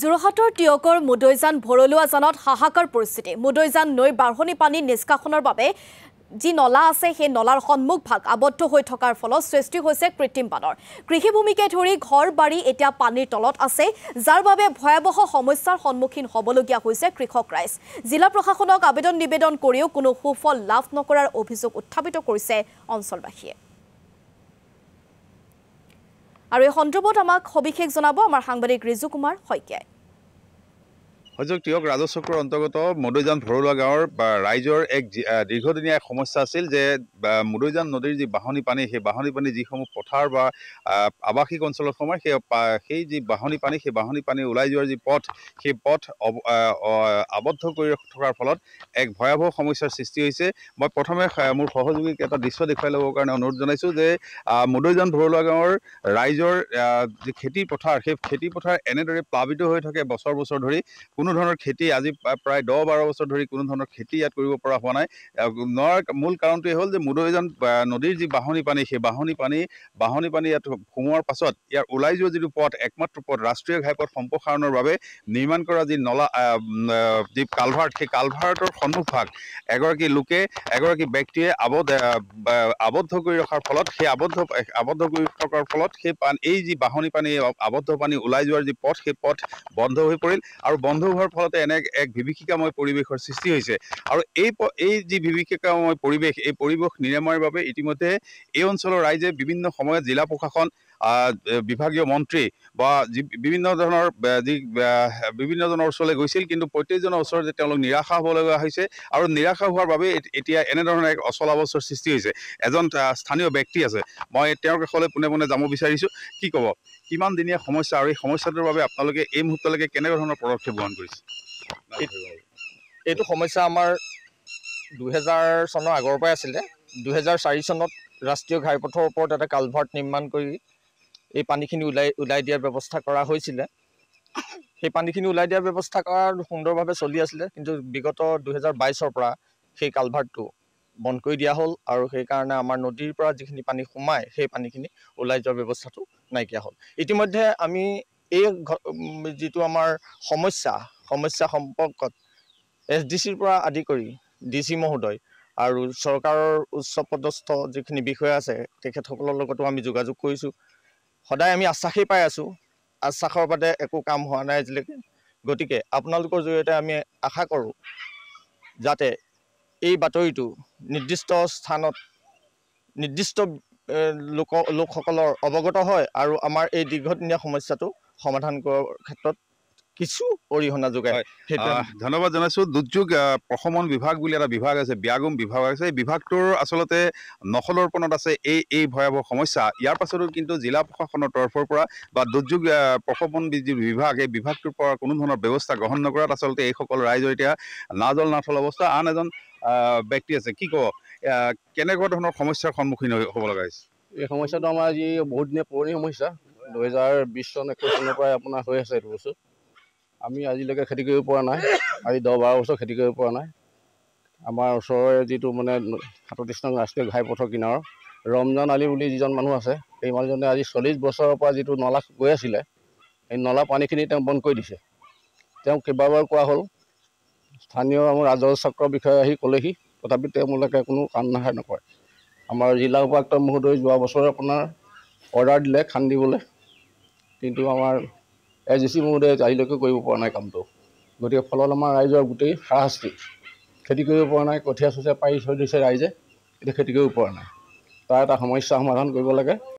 যোৰহাটৰ টিয়কৰ মুদৈজান ভৰলুৱা জানত হাহাকাৰ পৰিস্থিতি। মুদৈজান নৈৰ বাঢ়নী পানী নিষ্কাশনৰ বাবে যি নলা আছে সেই নলাৰ সন্মুখভাগ আবদ্ধ হৈ থকাৰ ফলত সৃষ্টি হৈছে কৃত্ৰিম বানৰ। কৃষিভূমিকে ধৰি ঘৰ বাৰী এতিয়া পানীৰ তলত আছে, যাৰ বাবে ভয়াৱহ সমস্যাৰ সন্মুখীন হ'বলগীয়া হৈছে কৃষক ৰাইজ। জিলা প্ৰশাসনক আবেদন নিবেদন কৰিও কোনো সুফল লাভ নকৰাৰ অভিযোগ উত্থাপিত কৰিছে অঞ্চলবাসীয়ে। আৰু এই সন্দৰ্ভত আমাক সবিশেষ জনাব আমাৰ সাংবাদিক ৰিজু কুমাৰ শইকীয়াই। টিয়ক ৰাজচক্ৰৰ অন্তৰ্গত মুদৈজান ভৰলুৱা গাঁৱৰ ৰাইজৰ এক দীৰ্ঘদিনীয়া সমস্যা আছিল যে মুদৈজান নদীৰ যি বাঢ়নী পানী, সেই বাঢ়নী পানী যিসমূহ পথাৰ বা আৱাসিক অঞ্চলত সোমায়, সেই যি বাঢ়নী পানী, সেই বাঢ়নী পানী ওলাই যোৱাৰ যি পথ, সেই পথ আবদ্ধ কৰি থকাৰ ফলত এক ভয়াৱহ সমস্যাৰ সৃষ্টি হৈছে। মই প্ৰথমে মোৰ সহযোগীক এটা দৃশ্য দেখুৱাই ল'বৰ কাৰণে অনুৰোধ জনাইছোঁ যে মুদৈজান ভৰলুৱা গাঁৱৰ ৰাইজৰ যি খেতি পথাৰ, সেই খেতি পথাৰ এনেদৰে প্লাবিত হৈ থাকে বছৰ বছৰ ধৰি। কোনো ধৰণৰ খেতি আজি প্ৰায় 10-12 বছৰ ধৰি কোনো ধৰণৰ খেতি ইয়াত কৰিব পৰা হোৱা নাই। মূল কাৰণটোৱে হ'ল যে মুদৈজান নদীৰ যি বাঢ়নী পানী, সেই বাঢ়নী পানী ইয়াত সোমোৱাৰ পাছত ইয়াৰ ওলাই যোৱা যিটো পথ, একমাত্ৰ পথ, ৰাষ্ট্ৰীয় ঘাইপথ সম্প্ৰসাৰণৰ বাবে নিৰ্মাণ কৰা যি নলা, যি কালভাৰ্ট, সেই কালভাৰ্টৰ সন্মুখভাগ এগৰাকী ব্যক্তিয়ে আবদ্ধ কৰি ৰখাৰ ফলত, সেই আবদ্ধ কৰি থকাৰ ফলত এই যি বাঢ়নী পানী, আবদ্ধ পানী ওলাই যোৱাৰ যি পথ, সেই পথ বন্ধ হৈ পৰিল। আৰু বন্ধ হোৱাৰ ফলতে এনে এক বিভীষিকাময় পৰিৱেশৰ সৃষ্টি হৈছে। আৰু এই যি বিভীষিকাময় পৰিৱেশ, এই পৰিৱেশ নিৰাময়ৰ বাবে ইতিমধ্যে এই অঞ্চলৰ ৰাইজে বিভিন্ন সময়ত জিলা প্ৰশাসন, বিভাগীয় মন্ত্ৰী বা বিভিন্নজনৰ ওচৰলৈ গৈছিল, কিন্তু প্ৰত্যেকজনৰ ওচৰত যে তেওঁলোক নিৰাশা হ'ব লগা হৈছে। আৰু নিৰাশা হোৱাৰ বাবে এতিয়া এনেধৰণৰ এক অচলাবস্থাৰ সৃষ্টি হৈছে। এজন স্থানীয় ব্যক্তি আছে, মই তেওঁৰ কাষলৈ পোনে পোনে যাব বিচাৰিছোঁ। কি ক'ব, কিমান দিনীয়া সমস্যা, আৰু এই সমস্যাটোৰ বাবে আপোনালোকে এই মুহূৰ্তলৈকে কেনেকুৱা ধৰণৰ পদক্ষেপ গ্ৰহণ কৰিছে? এইটো সমস্যা আমাৰ 2000 চনৰ আগৰ পৰাই আছিলে। 2004 চনত ৰাষ্ট্ৰীয় ঘাইপথৰ ওপৰত এটা কালভাৰ্ট নিৰ্মাণ কৰি এই পানীখিনি ওলাই দিয়াৰ ব্যৱস্থা কৰা হৈছিলে। সেই পানীখিনি ওলাই দিয়াৰ ব্যৱস্থা কৰা সুন্দৰভাৱে চলি আছিলে, কিন্তু বিগত 2022 পৰা সেই কালভাৰ্টটো বন্ধ কৰি দিয়া হ'ল, আৰু সেইকাৰণে আমাৰ নদীৰ পৰা যিখিনি পানী সোমায়, সেই পানীখিনি ওলাই যোৱাৰ ব্যৱস্থাটো নাইকিয়া হ'ল। ইতিমধ্যে আমি এই যিটো আমাৰ সমস্যা সম্পৰ্কত SDCৰ পৰা আদি কৰি DC মহোদয় আৰু চৰকাৰৰ উচ্চপদস্থ যিখিনি বিষয়া আছে, তেখেতসকলৰ লগতো আমি যোগাযোগ কৰিছোঁ। সদায় আমি আশ্বাসেই পাই আছোঁ, আশ্বাসৰ বাদে একো কাম হোৱা নাই আজিলৈকে। গতিকে আপোনালোকৰ জৰিয়তে আমি আশা কৰোঁ যাতে এই বাতৰিটো নিৰ্দিষ্ট স্থানত নিৰ্দিষ্ট লোকসকলৰ অৱগত হয়, আৰু আমাৰ এই দীৰ্ঘদিনীয়া সমস্যাটো সমাধান কৰাৰ ক্ষেত্ৰত কিছু অৰিহণা যোগায়। ধন্যবাদ জনাইছোঁ। দুৰ্যোগ প্ৰশমন বিভাগ বুলি এটা বিভাগ আছে, ব্যাগম বিভাগ আছে। এই বিভাগটোৰ আচলতে নখদৰ্পণত আছে এই ভয়াৱহ সমস্যা। ইয়াৰ পাছতো কিন্তু জিলা প্ৰশাসনৰ তৰফৰ পৰা বা দুৰ্যোগ প্ৰশমন যি বিভাগ, এই বিভাগটোৰ পৰা কোনো ধৰণৰ ব্যৱস্থা গ্ৰহণ নকৰাত আচলতে এইসকল ৰাইজৰ এতিয়া নাজল নাথল অৱস্থা। আন এজন ব্যক্তি আছে, কি ক'ব, কেনেকুৱা ধৰণৰ সমস্যাৰ সন্মুখীন হ'ব লগা হৈছে? এই সমস্যাটো আমাৰ আজি বহুত দিনীয়া পুৰণি সমস্যা। 2020 চন 21 চনৰ পৰাই আপোনাৰ হৈ আছে এইটো বস্তু। আমি আজিলৈকে খেতি কৰিব পৰা নাই, আজি 10-12 বছৰ খেতি কৰিব পৰা নাই। আমাৰ ওচৰৰে যিটো 37 নং ৰাষ্ট্ৰীয় ঘাইপথৰ কিনাৰৰ ৰমজান আলী বুলি যিজন মানুহ আছে, সেই মানুহজনে আজি 40 বছৰৰ পৰা যিটো নলা গৈ আছিলে, সেই নলা পানীখিনি তেওঁ বন্ধ কৰি দিছে। তেওঁক কেইবাবাৰ কোৱা হ'ল, স্থানীয় আমাৰ ৰাজচক্ৰৰ বিষয়ে আহি ক'লেহি, তথাপি তেওঁলোকে কোনো কাম নকৰে। আমাৰ জিলা উপায়ুক্ত মহোদয় যোৱা বছৰ আপোনাৰ অৰ্ডাৰ দিলে খান্দিবলৈ, কিন্তু আমাৰ SDC মহোদয়ে আজিলৈকে কৰিব পৰা নাই কামটো। গতিকে ফলত আমাৰ ৰাইজৰ গোটেই হাৰাশাস্তি, খেতি কৰিব পৰা নাই। কঠীয়া চঠীয়া পাৰি থৈ দিছে ৰাইজে, এতিয়া খেতি কৰিব পৰা নাই। তাৰ এটা সমস্যা সমাধান কৰিব লাগে।